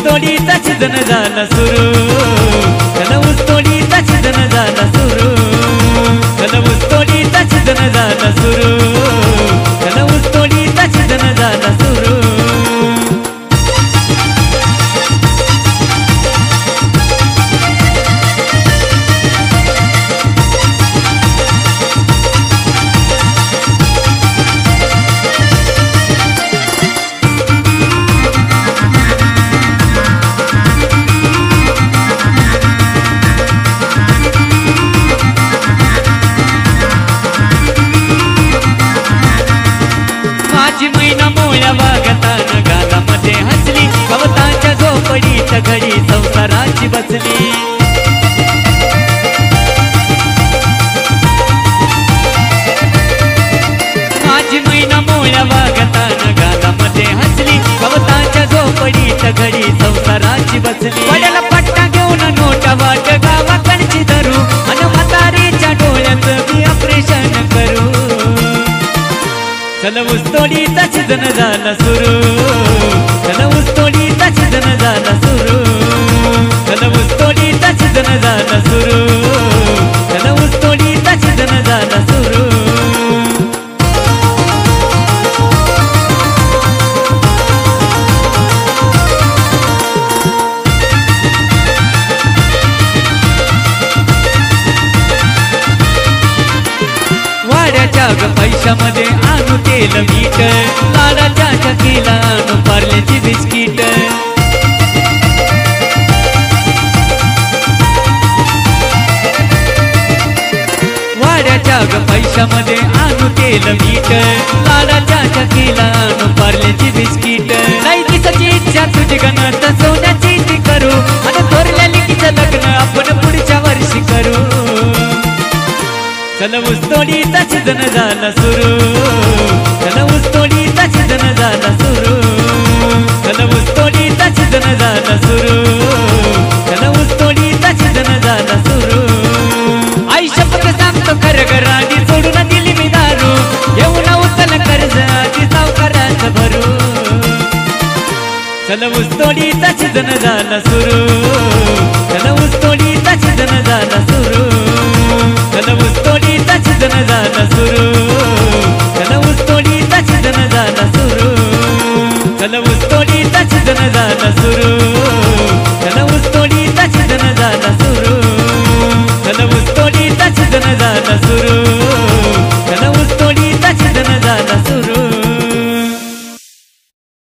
ऊसतोडीचा season झाला सुरू, चला ऊसतोडीचा सीजन झाला सुरू, चला ऊसतोडीचा सीजन झाला सुरू, चला ऊसतोडीचा सीजन झाला सुरू. माझी मैना मोळ्या वागताना गालामध्ये हसली, गवताच्या झोपडीत घडी संसाराची बसली. माझी मैना मोळ्या वागताना गालामध्ये हसली, गवताच्या झोपडीत घडी संसाराची बसली. पडेल पट्टा घेऊन नोटा वाट गावाकडची धरू, अन म्हातारीच्या डोळ्यात मी ऑपरेशन करू. चला ऊसतोडीचा सीजन झाला सुरू, चला ऊसतोडीचा सीजन झाला सुरू, चला ऊसतोडीचा सीजन झाला सुरू, चला ऊसतोडीचा सीजन झाला सुरू. वाड्याच्या ग पैशामध्ये आणू तेल मीठ, लाडाच्या चकीला आणू पार्लेची बिस्किट. वाड्याच्या ग पैशामध्ये आणू तेल मीठ, लाडाच्या चकीला आणू पार्लेची बिस्किट. नाही दिसाची इच्छा तुझी गणत सोन्याची ती करू, आणि थोरल्या लिकीचं लग्न आपण पुढच्या वर्षी करू. चला ऊसतोडीचा सीजन झाला सुरू, चला ऊसतोडीचा सीजन झाला सुरू, चला ऊसतोडीचा सीजन झाला सुरू, चला ऊसतोडीचा सीजन झाला सुरू. आई शपथ सांगतो खरं ग राणी, सोडून दिली मी दारू, येऊन उचल कर्ज आधी सावकाराचं भरू. चला ऊसतोडीचा सीजन झाला सुरू, चला ऊसतोडीचा सीजन झाला सुरू, चला ऊसतोडीचा सीजन झाला सुरू, चला ऊसतोडीचा सीजन झाला सुरू, चला ऊसतोडीचा सीजन झाला सुरू.